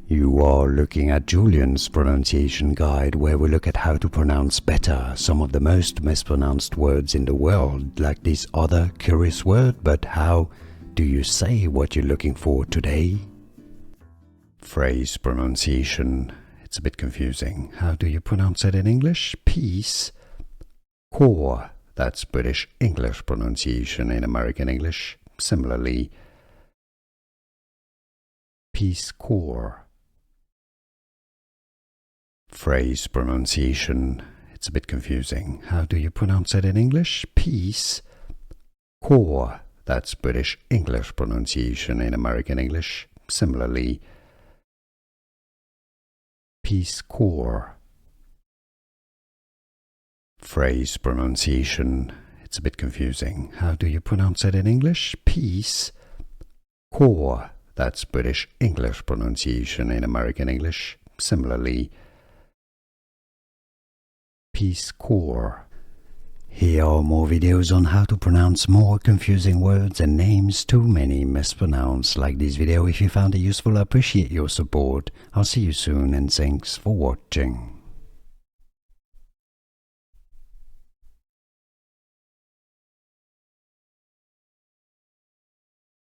You are looking at Julian's pronunciation guide, where we look at how to pronounce better some of the most mispronounced words in the world, like this other curious word. But how do you say what you're looking for today? Phrase pronunciation. It's a bit confusing. How do you pronounce it in English? Peace. Core. That's British English pronunciation in American English. Similarly, Peace Corps. Phrase pronunciation. It's a bit confusing. How do you pronounce it in English? Peace Corps. That's British English pronunciation in American English. Similarly, Peace Corps. Phrase pronunciation. It's a bit confusing. How do you pronounce it in English? Peace Corps. That's British English pronunciation in American English. Similarly, Peace Corps. Here are more videos on how to pronounce more confusing words and names too many mispronounced. Like this video if you found it useful. I appreciate your support. I'll see you soon and thanks for watching.